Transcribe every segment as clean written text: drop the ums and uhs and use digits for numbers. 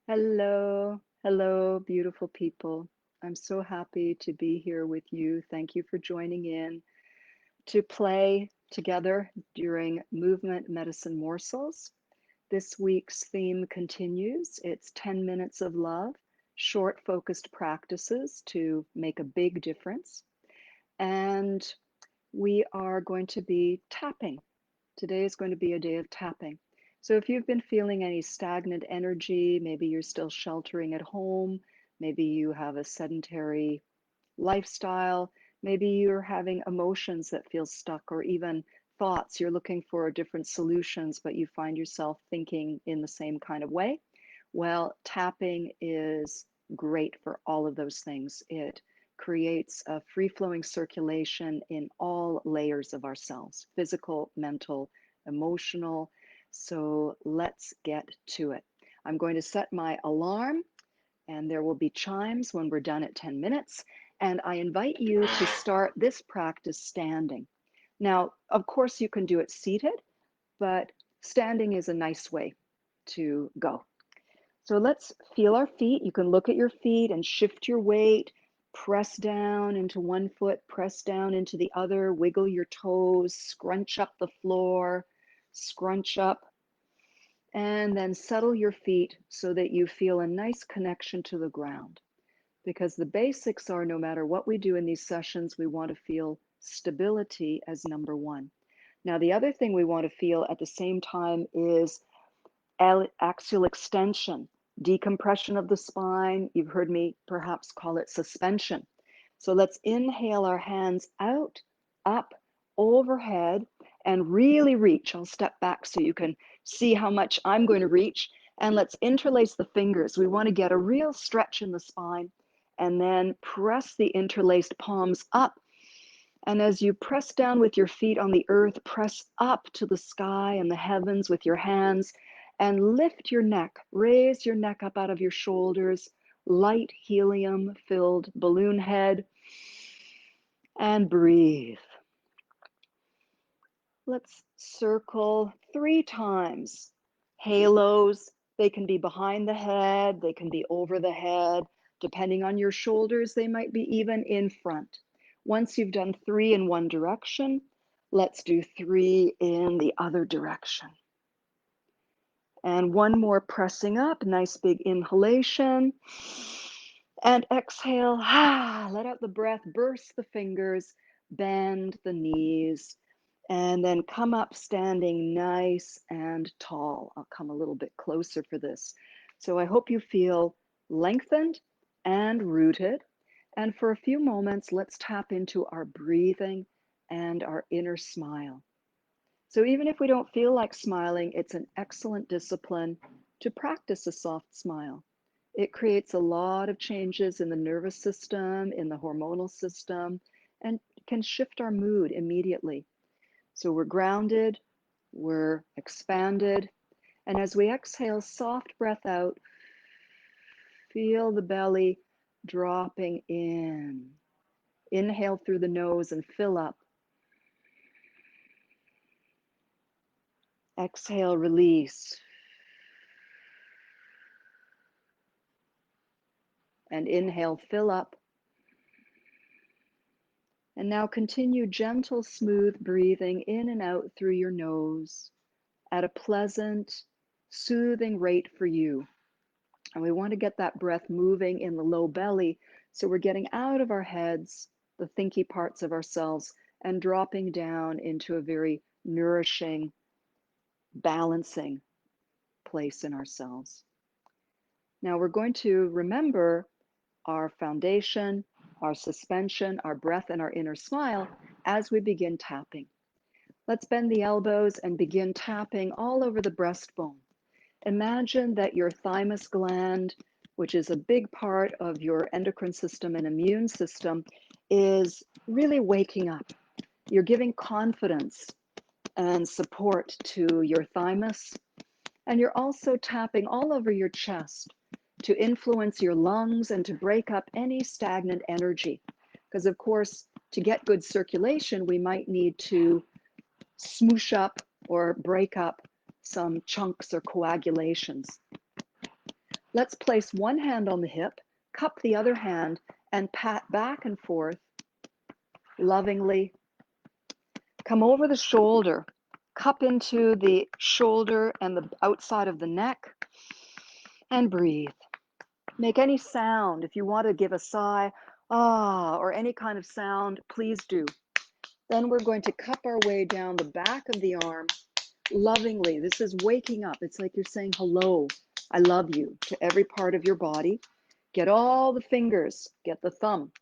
Hello, hello, beautiful people. I'm so happy to be here with you. Thank you for joining in to play together during Movement Medicine Morsels. This week's theme continues. It's 10 minutes of love, short, focused practices to make a big difference. And we are going to be tapping. Today is going to be a day of tapping. So if you've been feeling any stagnant energy, maybe you're still sheltering at home, maybe you have a sedentary lifestyle, maybe you're having emotions that feel stuck, or even thoughts, you're looking for different solutions, but you find yourself thinking in the same kind of way. Well, tapping is great for all of those things. It creates a free flowing circulation in all layers of ourselves: physical, mental, emotional. So let's get to it. I'm going to set my alarm, and there will be chimes when we're done at 10 minutes. And I invite you to start this practice standing. Now, of course, you can do it seated, but standing is a nice way to go. So let's feel our feet. You can look at your feet and shift your weight. Press down into one foot, press down into the other, wiggle your toes, scrunch up the floor, scrunch up, and then settle your feet so that you feel a nice connection to the ground. Because the basics are, no matter what we do in these sessions, we want to feel stability as number one. Now, the other thing we want to feel at the same time is axial extension, decompression of the spine. You've heard me perhaps call it suspension. So let's inhale our hands out, up, overhead, and really reach. I'll step back so you can see how much I'm going to reach. And let's interlace the fingers. We want to get a real stretch in the spine, and then press the interlaced palms up. And as you press down with your feet on the earth, press up to the sky and the heavens with your hands, and lift your neck. Raise your neck up out of your shoulders, light helium filled balloon head, and breathe. Let's circle 3 times. Halos, they can be behind the head, they can be over the head. Depending on your shoulders, they might be even in front. Once you've done 3 in one direction, let's do 3 in the other direction. And one more pressing up, nice big inhalation. And exhale, let out the breath, burst the fingers, bend the knees, and then come up standing nice and tall. I'll come a little bit closer for this. So I hope you feel lengthened and rooted. And for a few moments, let's tap into our breathing and our inner smile. So even if we don't feel like smiling, it's an excellent discipline to practice a soft smile. It creates a lot of changes in the nervous system, in the hormonal system, and can shift our mood immediately. So we're grounded, we're expanded, and as we exhale, soft breath out, feel the belly dropping in. Inhale through the nose and fill up. Exhale, release. And inhale, fill up. And now continue gentle, smooth breathing in and out through your nose at a pleasant, soothing rate for you. And we want to get that breath moving in the low belly, so we're getting out of our heads, the thinky parts of ourselves, and dropping down into a very nourishing, balancing place in ourselves. Now we're going to remember our foundation, our suspension, our breath, and our inner smile as we begin tapping. Let's bend the elbows and begin tapping all over the breastbone. Imagine that your thymus gland, which is a big part of your endocrine system and immune system, is really waking up. You're giving confidence and support to your thymus, and you're also tapping all over your chest to influence your lungs and to break up any stagnant energy. Because, of course, to get good circulation, we might need to smoosh up or break up some chunks or coagulations. Let's place one hand on the hip, cup the other hand, and pat back and forth lovingly. Come over the shoulder, cup into the shoulder and the outside of the neck, and breathe. Make any sound. If you want to give a sigh, ah, or any kind of sound, please do. Then we're going to cup our way down the back of the arm lovingly. This is waking up. It's like you're saying hello, I love you to every part of your body. Get all the fingers, get the thumb,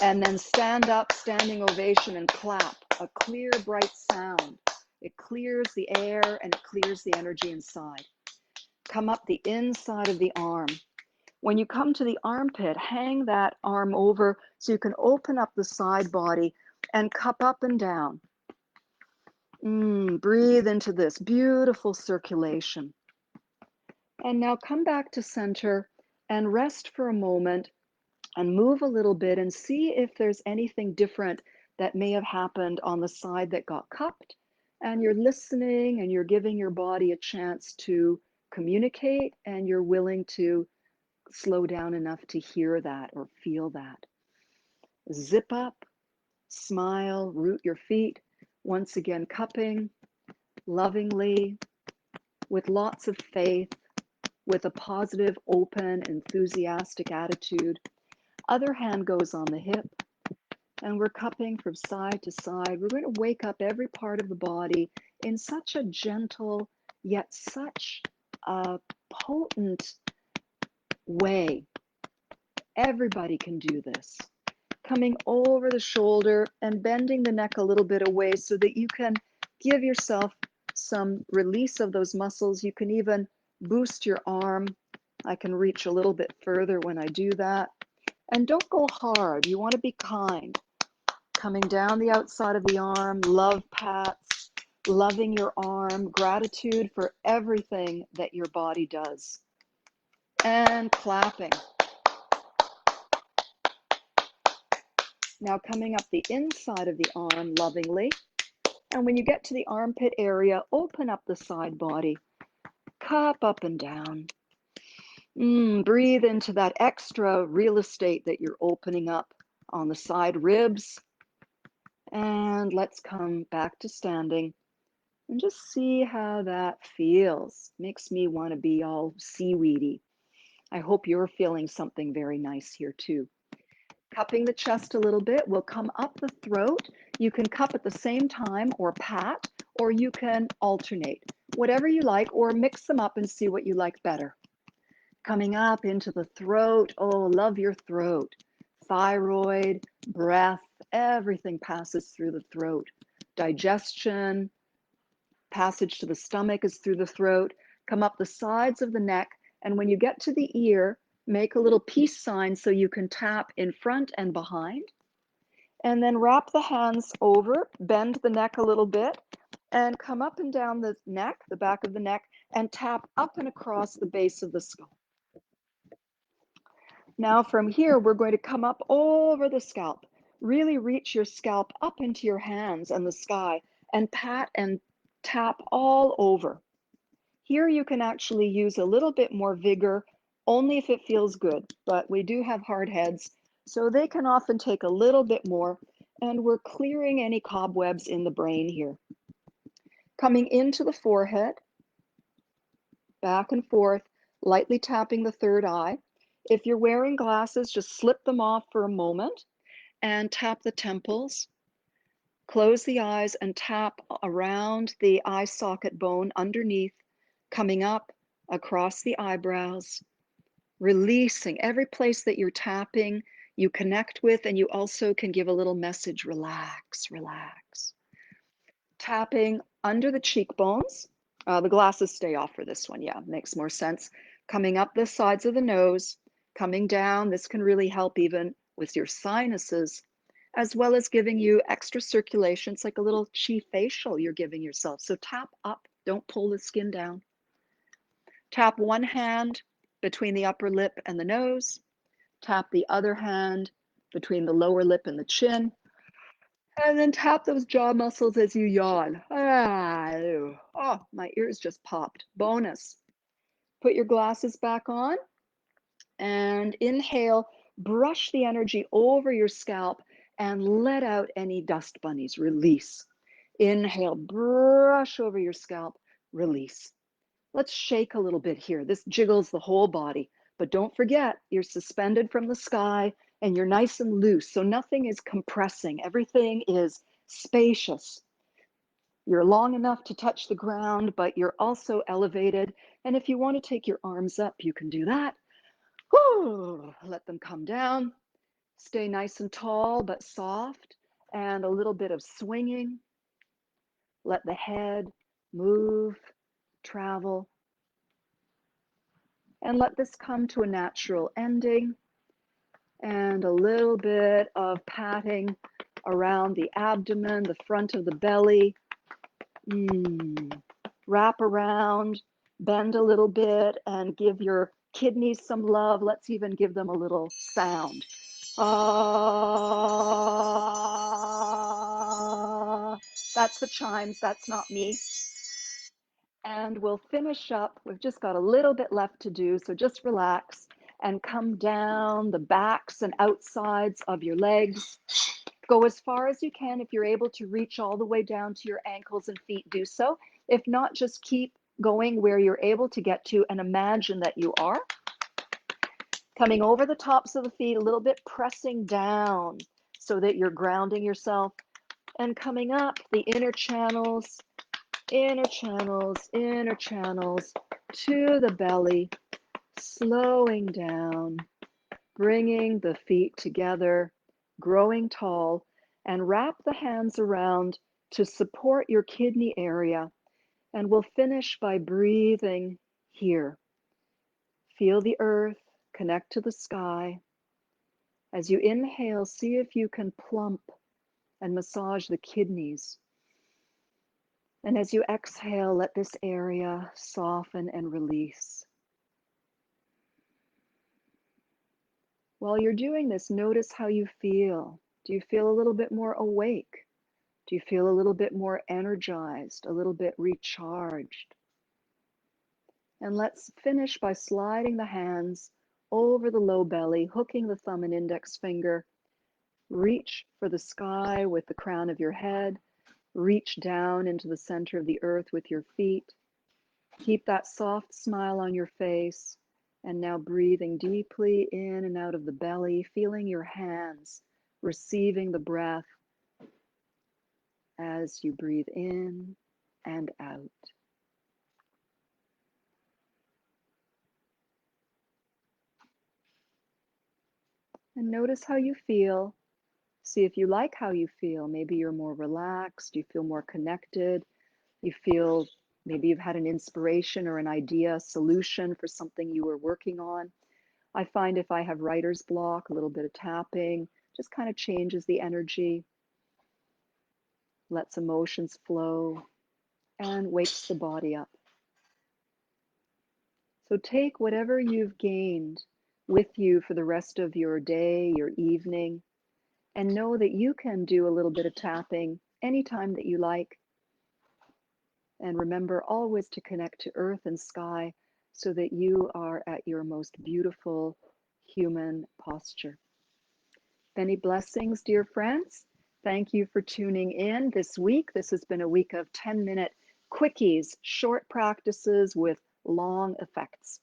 and then stand up, standing ovation, and clap. A clear, bright sound. It clears the air and it clears the energy inside. Come up the inside of the arm. When you come to the armpit, hang that arm over so you can open up the side body and cup up and down. Breathe into this beautiful circulation. And now come back to center and rest for a moment and move a little bit and see if there's anything different that may have happened on the side that got cupped. And you're listening and you're giving your body a chance to communicate, and you're willing to slow down enough to hear that or feel that. Zip up, smile, root your feet. Once again, cupping lovingly, with lots of faith, with a positive, open, enthusiastic attitude. Other hand goes on the hip, and we're cupping from side to side. We're going to wake up every part of the body in such a gentle, yet such a potent way. Everybody can do this. Coming over the shoulder and bending the neck a little bit away so that you can give yourself some release of those muscles. You can even boost your arm. I can reach a little bit further when I do that. And don't go hard. You want to be kind. Coming down the outside of the arm, love pats, loving your arm, gratitude for everything that your body does. And clapping. Now coming up the inside of the arm lovingly. And when you get to the armpit area, open up the side body. Cup up and down. Breathe into that extra real estate that you're opening up on the side ribs. And let's come back to standing and just see how that feels. Makes me want to be all seaweedy. I hope you're feeling something very nice here too. Cupping the chest a little bit, we'll come up the throat. You can cup at the same time or pat, or you can alternate, whatever you like, or mix them up and see what you like better. Coming up into the throat. Oh, love your throat. Thyroid, breath, everything passes through the throat. Digestion, passage to the stomach is through the throat. Come up the sides of the neck, and when you get to the ear, make a little peace sign so you can tap in front and behind. And then wrap the hands over, bend the neck a little bit, and come up and down the neck, the back of the neck, and tap up and across the base of the skull. Now from here, we're going to come up over the scalp. Really reach your scalp up into your hands and the sky, and pat and tap all over. Here you can actually use a little bit more vigor, only if it feels good, but we do have hard heads, so they can often take a little bit more, and we're clearing any cobwebs in the brain here. Coming into the forehead, back and forth, lightly tapping the third eye. If you're wearing glasses, just slip them off for a moment and tap the temples. Close the eyes and tap around the eye socket bone underneath, coming up across the eyebrows, releasing every place that you're tapping, you connect with, and you also can give a little message, relax, relax. Tapping under the cheekbones. The glasses stay off for this one. Yeah, makes more sense. Coming up the sides of the nose, coming down. This can really help even with your sinuses, as well as giving you extra circulation. It's like a little chi facial you're giving yourself. So tap up, don't pull the skin down. Tap one hand between the upper lip and the nose. Tap the other hand between the lower lip and the chin. And then tap those jaw muscles as you yawn. Oh, my ears just popped. Bonus. Put your glasses back on And inhale, brush the energy over your scalp and let out any dust bunnies. Release. Inhale, brush over your scalp, release. Let's shake a little bit here. This jiggles the whole body, but don't forget you're suspended from the sky and you're nice and loose. So nothing is compressing. Everything is spacious. You're long enough to touch the ground, but you're also elevated. And if you want to take your arms up, you can do that. Whew, let them come down. Stay nice and tall, but soft, and a little bit of swinging. Let the head move, travel, and let this come to a natural ending. And a little bit of patting around the abdomen, the front of the belly. Wrap around, bend a little bit, and give your kidneys some love. Let's even give them a little sound. Ah, that's the chimes, that's not me. And we'll finish up. We've just got a little bit left to do, so just relax and come down the backs and outsides of your legs. Go as far as you can. If you're able to reach all the way down to your ankles and feet, do so. If not, just keep going where you're able to get to and imagine that you are. Coming over the tops of the feet, a little bit pressing down so that you're grounding yourself, and coming up the inner channels, inner channels, inner channels to the belly, slowing down, bringing the feet together, growing tall, and wrap the hands around to support your kidney area. And we'll finish by breathing here. Feel the earth, connect to the sky. As you inhale, see if you can plump and massage the kidneys. And as you exhale, let this area soften and release. While you're doing this, notice how you feel. Do you feel a little bit more awake? Do you feel a little bit more energized, a little bit recharged? And let's finish by sliding the hands over the low belly, hooking the thumb and index finger. Reach for the sky with the crown of your head. Reach down into the center of the earth with your feet. Keep that soft smile on your face. And now breathing deeply in and out of the belly, feeling your hands, receiving the breath as you breathe in and out. And notice how you feel. See if you like how you feel. Maybe you're more relaxed, you feel more connected, you feel maybe you've had an inspiration or an idea, a solution for something you were working on. I find if I have writer's block, a little bit of tapping just kind of changes the energy, lets emotions flow, and wakes the body up. So take whatever you've gained with you for the rest of your day, your evening, and know that you can do a little bit of tapping anytime that you like. And remember always to connect to earth and sky so that you are at your most beautiful human posture. Many blessings, dear friends. Thank you for tuning in this week. This has been a week of 10-minute quickies, short practices with long effects.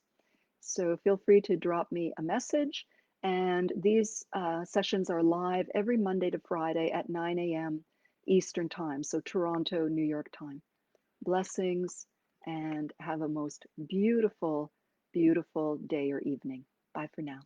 So feel free to drop me a message. And these sessions are live every Monday to Friday at 9 a.m. Eastern Time, so Toronto, New York time. Blessings and have a most beautiful, beautiful day or evening. Bye for now.